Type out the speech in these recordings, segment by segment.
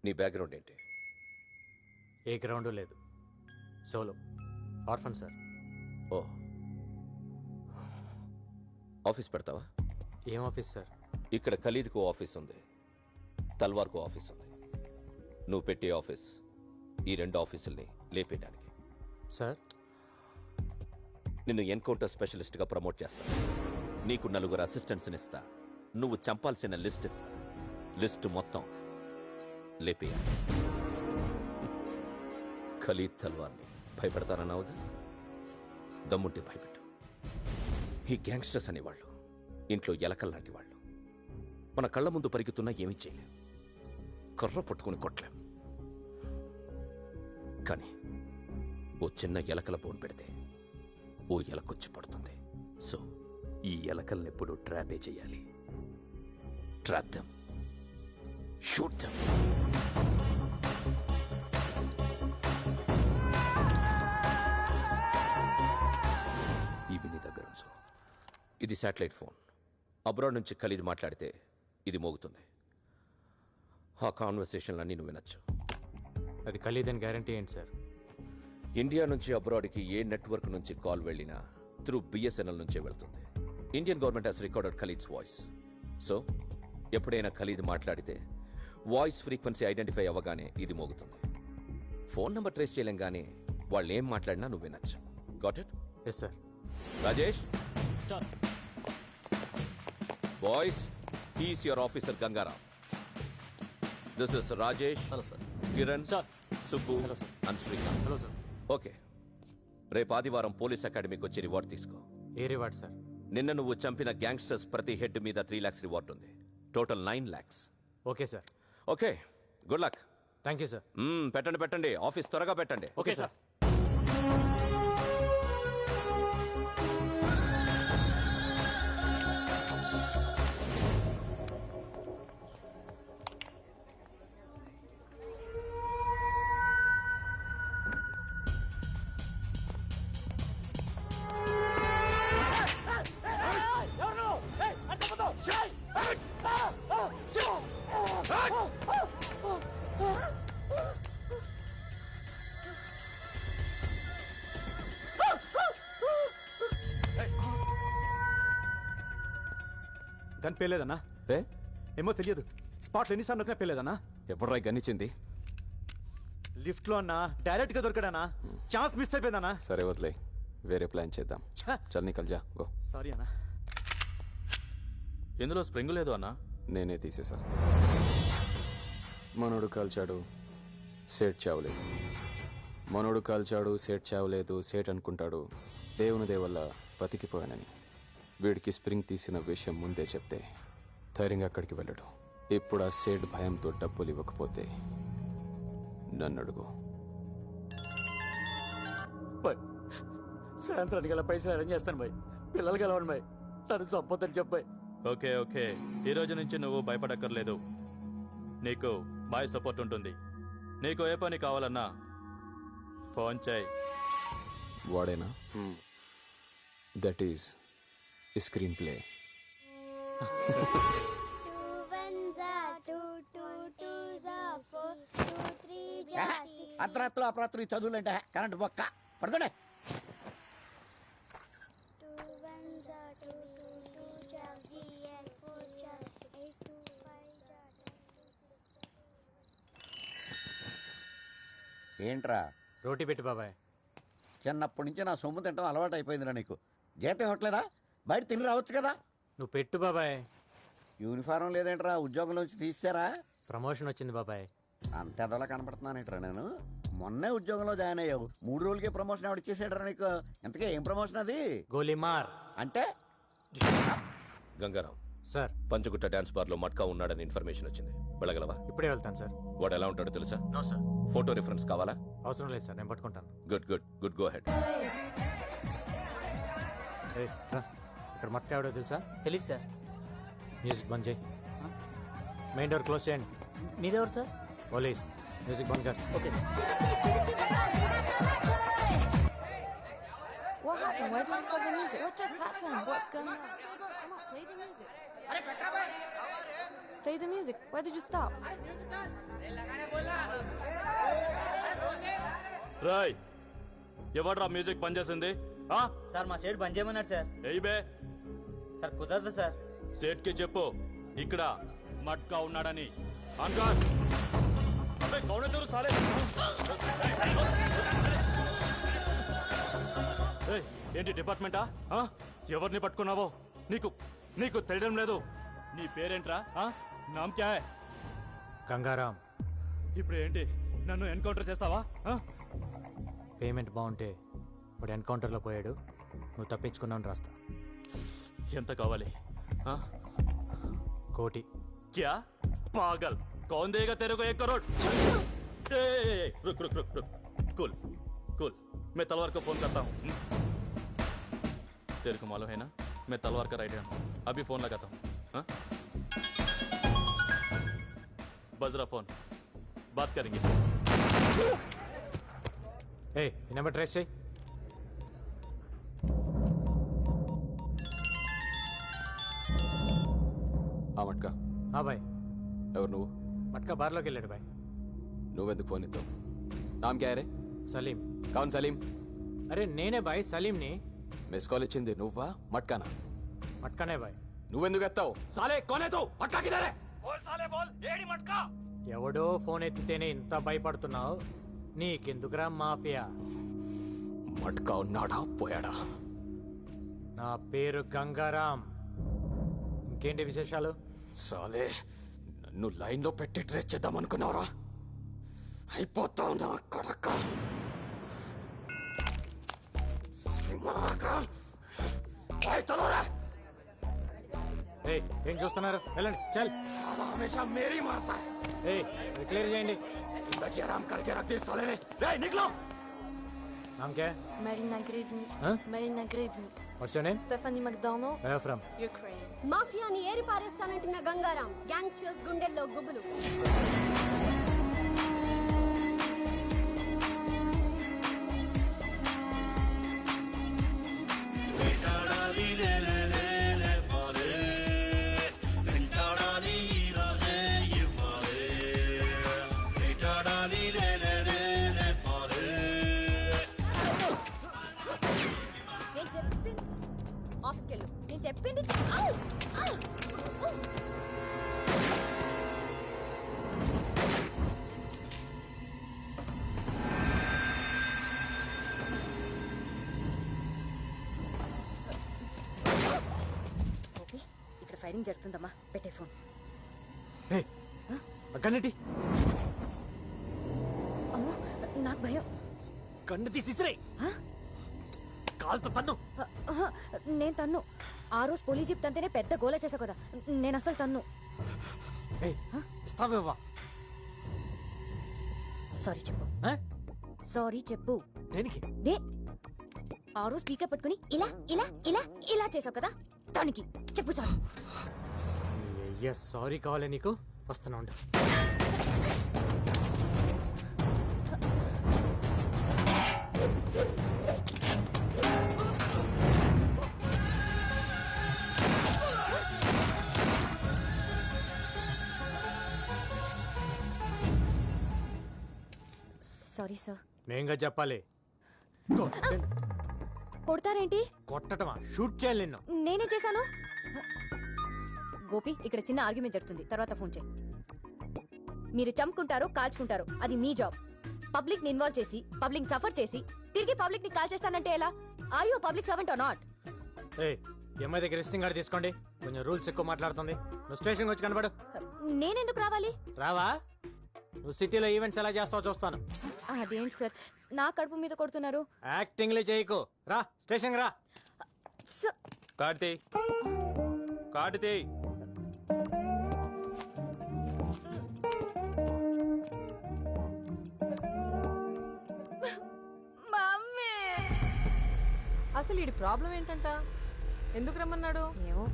నీ బ్యాక్గ్రౌండ్ ఏంటి? ఏ గ్రౌండ్ లేదు, సోలో ఆర్ఫన్ సార్. ఓ, ఆఫీస్ పెడతావా? ఏం ఆఫీస్ సార్? ఇక్కడ ఖలీద్కు ఆఫీస్ ఉంది, తల్వార్కు ఆఫీస్ ఉంది. నువ్వు పెట్టే ఆఫీస్ ఈ 2 ఆఫీసుల్ని లేపేయడానికి. సార్, నిన్ను ఎన్కౌంటర్ స్పెషలిస్ట్గా ప్రమోట్ చేస్తా. నీకు 4 అసిస్టెంట్స్ని ఇస్తా. నువ్వు చంపాల్సిన లిస్ట్ ఇస్తా. లిస్ట్ మొత్తం లేపేయాలి. ఖలీద్ తల్వార్ని భయపెడతానన్నావుగా, దమ్ముంటే భయపెట్టు. ఈ గ్యాంగ్స్టర్స్ అనేవాళ్ళు ఇంట్లో ఎలకల్లాంటి వాళ్ళు. మన కళ్ళ ముందు పరిగెత్తున్నా ఏమీ చేయలేం, కర్ర పట్టుకుని కొట్టలేం. కానీ ఓ చిన్న ఎలకల బోన్ పెడితే ఓ ఎలకొచ్చి పడుతుంది. సో ఈ ఎలకల్నెప్పుడు ట్రాపే చేయాలి. Trap them, shoot them. ఇవి నీ దగ్గర ఉంచు. ఇది శాటిలైట్ ఫోన్. అబ్రాడ్ నుంచి ఖలీద్ మాట్లాడితే ఇది మోగుతుంది. ఆ కాన్వర్సేషన్లన్నీ నువ్వు వినొచ్చు. అది ఖలీద్ అని గ్యారంటీ ఏంటి సార్? ఇండియా నుంచి అబ్రాడ్కి ఏ నెట్వర్క్ నుంచి కాల్ వెళ్ళినా త్రూ బిఎస్ఎన్ఎల్ నుంచే వెళ్తుంది. Indian government has recorded Khalid's voice. So ఎప్పుడైనా ఖలీద్ మాట్లాడితే వాయిస్ ఫ్రీక్వెన్సీ ఐడెంటిఫై అవ్వగానే ఇది మోగుతుంది. ఫోన్ నెంబర్ ట్రేస్ చేయలేం, కానీ వాళ్ళు ఏం మాట్లాడినా నువ్వు వినొచ్చు. Got it? Yes sir. Rajesh boys, he's your officer Gangaram. This is Rajesh. Hello sir. Kiran sir. Subbu. Hello sir. And Srikanth. Hello sir. Okay, రేపు ఆదివారం పోలీస్ అకాడమీకి వచ్చి రివార్డ్ తీసుకో. ఏ రివార్డ్ సార్? నిన్న నువ్వు చంపిన గ్యాంగ్స్టర్స్ ప్రతి హెడ్ మీద 3 lakhs రివార్డ్ ఉంది. Total 9 lakhs. Okay sir. Okay, good luck. Thank you sir. పెట్టండి, ఆఫీస్ త్వరగా పెట్టండి. Okay sir. గన్ పేలేదన్నా? ఏమో తెలియదు. స్పాట్లో ఎన్నిసార్లు నొక్కినా పేలేదన్నా. ఎవడ్రా గన్నిచ్చింది? లిఫ్ట్ లో అన్నా, డైరెక్ట్ గా దొరికాడన్నా. Chance miss అయిపోయిందన్నా. సరే వదిలే, వేరే ప్లాన్ చేద్దాం. చల్ నికల్ జా, గో. సారీ అన్నా. ఇందులో స్ప్రింగ్ లేదు అన్నా. నేనే తీసేసా. మనోడు కాల్చాడు, సేట్ చావలేదు. మనోడు కాల్చాడు, సేట్ చావలేదు. సేట్ అనుకుంటాడు దేవుని దేవల్ల బతికిపోయానని. వీడికి స్ప్రింగ్ తీసిన విషయం ముందే చెప్తే ధైర్యంగా అక్కడికి వెళ్ళడు. ఇప్పుడు ఆ సేట్ భయంతో డబ్బులు ఇవ్వకపోతే నన్ను అడుగు. సాయంత్రానికి గల పైసలు అరేంజ్ చేస్తాను బాయ్. పిల్లలు గెలవండి బాయ్. నన్ను చంపొద్దని చెప్పాయి. ఓకే ఓకే, ఈ రోజు నుంచి నువ్వు భయపడక్కర్లేదు. నీకు బాయ్ సపోర్ట్ ఉంటుంది. నీకు ఏ పని కావాలన్నా ఫోన్ చేయి. వాడేనా? That is screenplay. అర్ధరాత్రులు అపరాత్రులు చదువులంటే కరెంట్ బొక్క పడుకోండి. ఏంట్రా? రోటీ పెట్టి బాబాయ్. చిన్నప్పటి నుంచి నా సొమ్ము తింటాం అలవాటు అయిపోయిందిరా నీకు. జీతం ఇవ్వట్లేదా? బయట తిని రావచ్చు కదా. నువ్వు పెట్టు బాబాయ్. యూనిఫారం లేదేంట్రా? ఉద్యోగంలోంచి తీసారా? ప్రమోషన్ వచ్చింది బాబాయ్. అంత ఎదలా కనపడుతున్నానేట్రా నేను? మొన్నే ఉద్యోగంలో జాయిన్ అయ్యావు, 3 రోజులకే ప్రమోషన్ ఎవడు ఇచ్చేసాడరా నీకు? ఎంతకే ఏం ప్రమోషన్ అది? గోలీమార్ అంటే? Gangaram sir, Panjagutta dance bar లో మట్కా ఉన్నాడని ఇన్ఫర్మేషన్ వచ్చింది. వెళ్ళగలవా? ఇప్పుడే వెళ్తాను సార్. వాడు ఎలా ఉంటాడో తెలుసా? No sir. ఫోటో రిఫరెన్స్ కావాలా? అవసరం లేదు సార్, నేను పట్టుకుంటాను. Good good good, go head. ఇక్కడ మట్కా ఎవడో తెలుసా? తెలీదు సార్. మ్యూజిక్ బంద్ చేయి. మెయిన్ డోర్ క్లోజ్ చేయండి. మీదెవరు సార్? పోలీస్. మ్యూజిక్ బంద్ కర్. Okay. What happened? Where did you stop the music? What just happened? What's going on? Come on, play the music. Play the music. Why did you stop? Roy ఎవడ్రా music పనిచేసింది? Sir మా సేట్ బంద్ చేయమన్నాడు sir. ఎయ్ బే. Sir కుదరదు sir. సేట్ కి చెప్పు ఇక్కడ మట్కా ఉన్నాడని. అంకల్ అబే కౌన్ తెరు సాలే. ఏయ్ ఏంటి డిపార్ట్మెంటా? ఎవరిని పట్టుకున్నావో నీకు నీకు తెలియడం లేదు. నీ పేరేంట్రా? నామ్ క్యా హై? గంగారాం. ఇప్పుడు ఏంటి నన్ను ఎన్కౌంటర్ చేస్తావా? పేమెంట్ బాగుంటే వాడు ఎన్కౌంటర్లో పోయాడు, నువ్వు తప్పించుకున్నావు రాస్తా. ఎంత కావాలి? కోటి. क्या पागल कौन देगा तेरे को 1 करोड़? रुक रुक रुक रुक कूल कूल मैं तलवार को फोन करता हूँ. तेरे को मालूम है ना मैं तलवार का राइट हैंड हूँ. अभी फोन लगाता हूँ. बज रहा फोन, बात करेंगे. ఏ ఈ నెంబర్ ట్రేస్ చేయి. మట్కా బాయ్. ఎవరు నువ్వు? మట్కా బార్లోకి వెళ్ళాడు బాయ్. నువ్వెందుకు ఫోన్ ఇస్తావు? నామ్ క్యా రే? సలీం. కౌన్ సలీం? అరే నేనే బాయ్ సలీంని. మిస్ కాల్ ఇచ్చింది నువ్వా మట్కానా? మట్కానే బాయ్. నువ్వెందుకు ఎత్తావు? సాలే కోనే తో మట్కా కిదరే? बोल साले बोल ఏడి మట్కా? ఎవడో ఫోన్ ఎత్తితేనే ఇంత భయపడుతున్నావు, నీకెందుకురా మాఫియా? మట్కా ఉన్నాడా పోయాడా? నా పేరు గంగారాం. ఇంకేంటి విశేషాలు? సాలే నన్ను లైన్లో పెట్టి ట్రేస్ చేద్దాం అనుకున్నావురా? అయిపోతావు నా కొడక. ఏం చూస్తున్నారు? వెళ్ళండి చల్. హమేషా మేరీ మారతా హై. క్లియర్ చేయండి. जिंदगी आराम करके रख दी साले ने. निकलो. नाम क्या है? Marina Gribny. Huh? Marina Gribny. What's your name? Stephanie McDonald. Where are you from? Ukraine. మాఫియాని eri పారేస్తానంటున్న Gangaram gangsters గుండెల్లో గుబులు. నేను చెప్పింది ఇక్కడ ఫైరింగ్ జరుగుతుందమ్మా, పెట్టే ఫోన్. కన్నటి అమ్మో నాకు భయం. కన్ను తీసిరే. కాల్తో తన్ను. నేను తన్ను. ఆ రోజు పోలీస్ జీప్ తంతేనే పెద్ద గోల చేసా కదా, నేను అసలు తన్ను. ఇస్తావేవా? సారీ చెప్పు. సారీ చెప్పు. దేనికి? ఆ రోజు స్పీకర్ పట్టుకుని ఇలా ఇలా ఇలా ఇలా చేసావు కదా, దానికి చెప్పు సారీ. సారీ కావాలి నీకు? వస్తున్నా ఉండు. Sorry sir. నేంగా చెప్పాలి. కొడతారేంటి? కొట్టటమా? షూట్ చేయాలి నిన్ను. నేనే చేశాను. గోపి ఇక్కడ చిన్న ఆర్గ్యుమెంట్ జరుగుతుంది, తర్వాత ఫోన్ చేయి. మీరు చంపుకుంటారు కాల్చుకుంటారు, అది మీ జాబ్. పబ్లిక్ ని ఇన్వాల్వ్ చేసి పబ్లిక్ సఫర్ చేసి తిరిగి పబ్లిక్ ని కాల్ చేస్తానంటే ఎలా? Are you public servant or not? MI దగ్గర రిజిస్టింగ్ కార్డు తీసుకోండి. కొంచెం రూల్స్ ఎక్కువ మాట్లాడుతుంది. నువ్వు స్టేషన్కి వచ్చి కనబడు. నేనెందుకు రావాలి? రావా? నువ్వు సిటీలో ఈవెంట్స్ ఎలా చేస్తావో చూస్తాను. అదేంటి సార్ నా కడుపు మీద కొడుతున్నారు? యాక్టింగ్లే చేయకు. రా స్టేషన్ రా. కార్తీ కార్తీ అసలు ఈ ప్రాబ్లం ఏంటంట? ఎందుకు రమ్మన్నాడు? ఏమో.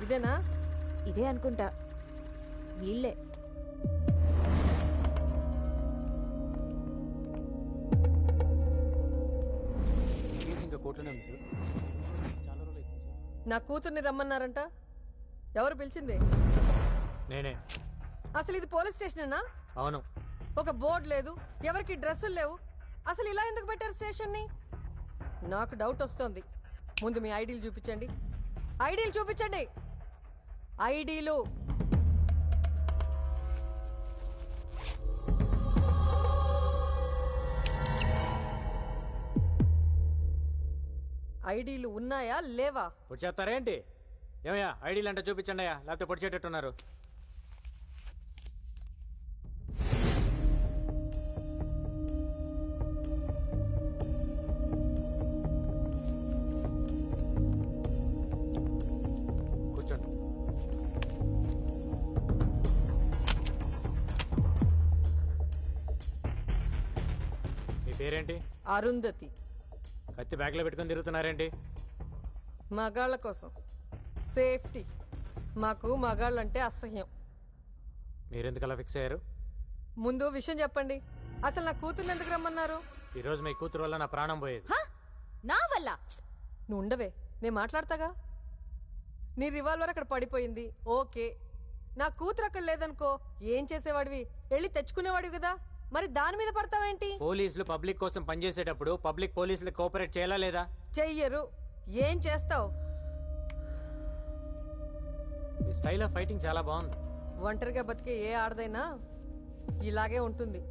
ఇదేనా? ఇదే అనుకుంటా. వీళ్ళే. నా కూతుర్ని రమ్మన్నారంట. ఎవరు పిలిచింది? నేనే. అసలు ఇది పోలీస్ స్టేషనేనా? అవును. ఒక బోర్డు లేదు, ఎవరికి డ్రెస్సులు లేవు. అసలు ఇలా ఎందుకు పెట్టారు స్టేషన్ని? నాకు డౌట్ వస్తుంది. ముందు మీ ఐడీలు చూపించండి. ఐడీలు చూపించండి. ఐడీలు. ఐడీలు ఉన్నాయా లేవా? పొడిచేస్తారేంటి? ఏమయ్యా ఐడీలు అంటే చూపించండి అయ్యా, లేకపోతే పొడిచేటట్టున్నారు. కూర్చోండి. మీ పేరేంటి? అరుంధతి. కత్తి బ్యాగ్లో పెట్టుకొని తిరుగుతున్నారేంటి? మగాళ్ళ కోసం సేఫ్టీ. మాకు మగాళ్ళంటే అసహ్యం. మీరెందుకు అలా ఫిక్స్ అయ్యారు? ముందు విషయం చెప్పండి. అసలు నా కూతుర్ని ఎందుకు రమ్మన్నారు? ఈరోజు మీ కూతురు వల్ల నా ప్రాణం పోయేది. నా వల్ల? నువ్వు ఉండవే, నేను మాట్లాడతాగా. నీ రివాల్వర్ అక్కడ పడిపోయింది, ఓకే. నా కూతురు అక్కడ లేదనుకో, ఏం చేసేవాడివి? వెళ్ళి తెచ్చుకునేవాడివి కదా, మరి దాని మీద పడతావేంటి? పోలీసులు పబ్లిక్ కోసం పనిచేసేటప్పుడు పబ్లిక్ పోలీసులు కోఆపరేట్ చేయాలా లేదా? చెయ్యరు. ఏం చేస్తావు? మీ స్టైల్ ఆఫ్ ఫైటింగ్ చాలా బాగుంది. ఒంటరిగా బతికే ఏ ఆడదైనా ఇలాగే ఉంటుంది.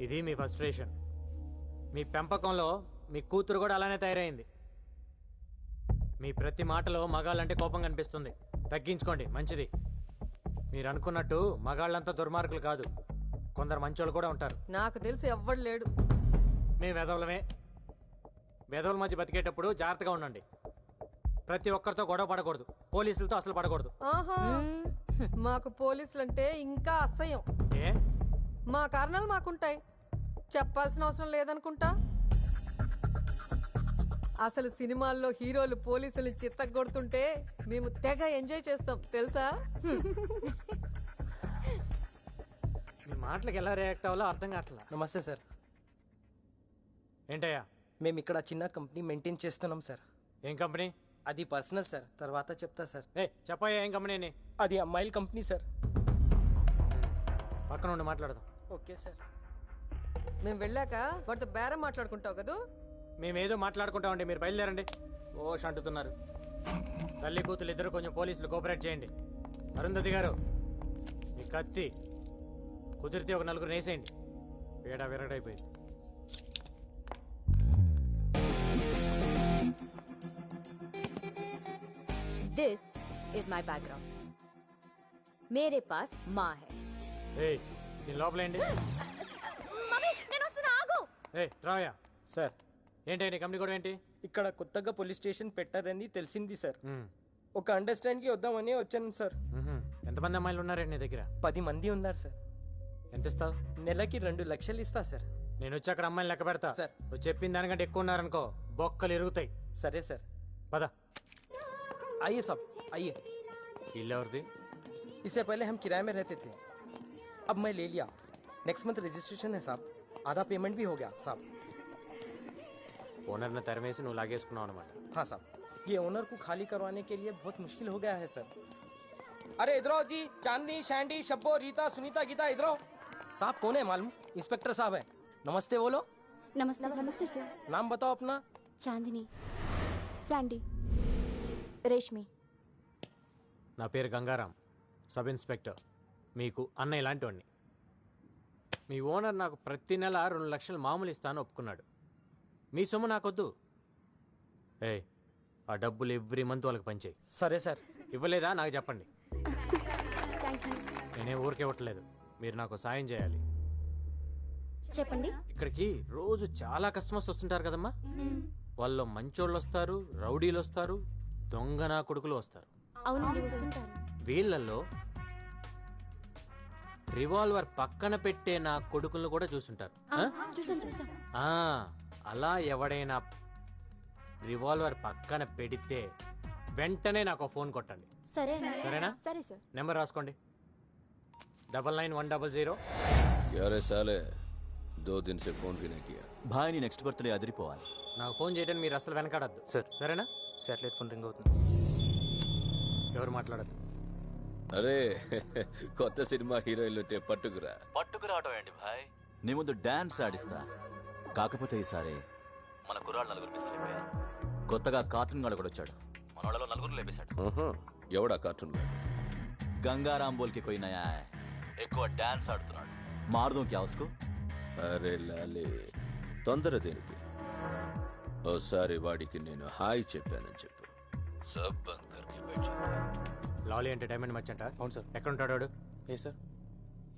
ఇది మీ ఫ్రస్ట్రేషన్. మీ పెంపకంలో మీ కూతురు కూడా అలానే తయారైంది. మీ ప్రతి మాటలో మగాళ్ళంటే కోపం కనిపిస్తుంది. తగ్గించుకోండి, మంచిది. మీరు అనుకున్నట్టు మగాళ్ళంతా దుర్మార్గులు కాదు, కొందరు మంచోళ్ళు కూడా ఉంటారు. నాకు తెలిసి ఎవ్వడు లేడు. మేము వెధవులమే. వెధవుల మధ్య బతికేటప్పుడు జాగ్రత్తగా ఉండండి. ప్రతి ఒక్కరితో గొడవ పడకూడదు, పోలీసులతో అసలు పడకూడదు. ఆహా, మాకు పోలీసులంటే ఇంకా అసహ్యం. ఏ? మా కారణాలు మాకుంటాయి, చెప్పాల్సిన అవసరం లేదనుకుంటా. అసలు సినిమాల్లో హీరోలు పోలీసులు చిత్తగొడుతుంటే మేము తెగ ఎంజాయ్ చేస్తాం తెలుసా? మీ మాటలకు ఎలా రియాక్ట్ అవ్వాలో అర్థం కావట్లా. నమస్తే సార్. ఏంటయ్యా? మేము ఇక్కడ చిన్న కంపెనీ మెయింటైన్ చేస్తున్నాం సార్. ఏం కంపెనీ? అది పర్సనల్ సార్, తర్వాత చెప్తా సార్. చెప్పయ్యా, ఏం కంపెనీ? అది అమ్మాయిల కంపెనీ సార్. పక్కన ఉండి మాట్లాడదాం. Okay sir. మేము వెళ్ళాక వాటితో బేరం మాట్లాడుకుంటావు కదా. మేమేదో మాట్లాడుకుంటామండి, మీరు బయలుదేరండి. ఓష్ అంటున్నారు. తల్లి కూతురు ఇద్దరు కొంచెం పోలీసులు కోఆపరేట్ చేయండి. అరుంధతి గారు, మీ కత్తి కుదిరితే ఒక నలుగురు నేసేయండి. పేడ విరగడైపోయింది. This is my background. मेरे पास माँ है. దీని లోపలేండి. మమ్మీ నేను వస్తున్నా, ఆగు. రావయ్యా. సార్. ఏంటి నీ కంపెనీ కూడా ఏంటి? ఇక్కడ కొత్తగా పోలీస్ స్టేషన్ పెట్టారని తెలిసింది సార్. ఒక అండర్స్టాండ్కి వద్దామని వచ్చాను సార్. ఎంతమంది అమ్మాయిలు ఉన్నారండి నీ దగ్గర? 10 మంది ఉన్నారు సార్. ఎంత ఇస్తావు? నెలకి 2 లక్షలు ఇస్తా సార్. నేను వచ్చి అక్కడ అమ్మాయిలు లెక్క పెడతా సార్. నువ్వు చెప్పిన దానికంటే ఎక్కువ ఉన్నారనుకో బొక్కలు ఇరుగుతాయి. సరే సార్. పద. आइए साहब, आइए. ఇల్లు ఎవరిది? इससे पहले हम किराए में रहते थे, अब मैं ले लिया. नेक्स्ट मंथ रजिस्ट्रेशन है साहब, आधा पेमेंट भी हो गया साहब. ఓనర్ని తెరమేసి నువ్వు లాగేసుకున్నావు అనమాట. हाँ साहब, ये ओनर को खाली करवाने के लिए बहुत मुश्किल हो गया है सर. अरे इधर आओ जी, चांदनी, शैंडी, शब्बो, रीता, सुनीता, गीता, इधर आओ. साहब कौन है मालूम? इंस्पेक्टर साहब है. नमस्ते बोलो. नमस्ते. नमस्ते सर. नाम बताओ अपना. चांदनी. सैंडी. రేష్మి. నా పేరు గంగారాం, సబ్ ఇన్స్పెక్టర్. మీకు అన్నయ్య లాంటి వాడిని. మీ ఓనర్ నాకు ప్రతి నెల 2 లక్షలు మామూలు ఇస్తాను ఒప్పుకున్నాడు. మీ సొమ్ము నాకొద్దు. ఆ డబ్బులు ఎవ్రీ మంత్ వాళ్ళకి పంచేయి. సరే సార్. ఇవ్వలేదా నాకు చెప్పండి. నేనే ఊరికే ఇవ్వట్లేదు, మీరు నాకు సాయం చేయాలి. చెప్పండి. ఇక్కడికి రోజు చాలా కస్టమర్స్ వస్తుంటారు కదమ్మా. వాళ్ళు మంచోళ్ళు వస్తారు, రౌడీలు వస్తారు, దొంగ నా కొడుకులు వస్తారు. అవునండి, వస్తుంటారు. వీళ్ళల్లో రివాల్వర్ పక్కన పెట్టే నా కొడుకులను కూడా చూసుంటారు. అలా ఎవడైనా రివాల్వర్ పక్కన పెడితే వెంటనే నాకు ఫోన్ కొట్టండి. సరేనా? సరే సార్. నెంబర్ రాసుకోండి. 9910. यारे साले 2 दिन से फोन भी नहीं किया. భాయ్ని నెక్స్ట్ బర్త్డే అదిరిపోవాలి. నాకు ఫోన్ చేయడానికి మీరు అసలు వెనకాడద్దు సార్. సరేనా? శాటిలైట్ ఫోన్ రింగ్ అవుతుంది. ఎవరు మాట్లాడదు. అరే కొత్త సినిమా హీరోయిన్లు ఉంటే పట్టుకురా. పట్టుకురావటం ఏంటి భాయ్, నీ ముందు డాన్స్ ఆడిస్తా. కాకపోతే ఈసారి మన కుర్రాళ్ళు 4 మిస్ అయిపోయారు. కొత్తగా కార్టూన్ గాడు కూడా వచ్చాడు, మన వాళ్ళలో 4 లేపేశాడు. ఎవడా కార్టూన్ గాడు? గంగారాం బోల్కి कोई नया है, ఎక్కువ డాన్స్ ఆడుతున్నాడు. మారుదాం క్యా ఉస్కో? అరే లాలే, తొందర దేనికి? ఓసారి వాడికి నేను హాయ్ చెప్పానని చెప్పు. సబ్ బంద్ కర్కే బైఠ జా. లాలీ అంటే డైమండ్ మర్చెంటా? అవును సార్. ఎక్కడ ఉంటాడు వాడు? ఏ సార్?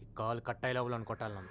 ఈ కాల్ కట్ అయ్యే లోపల కొట్టాలి నన్ను.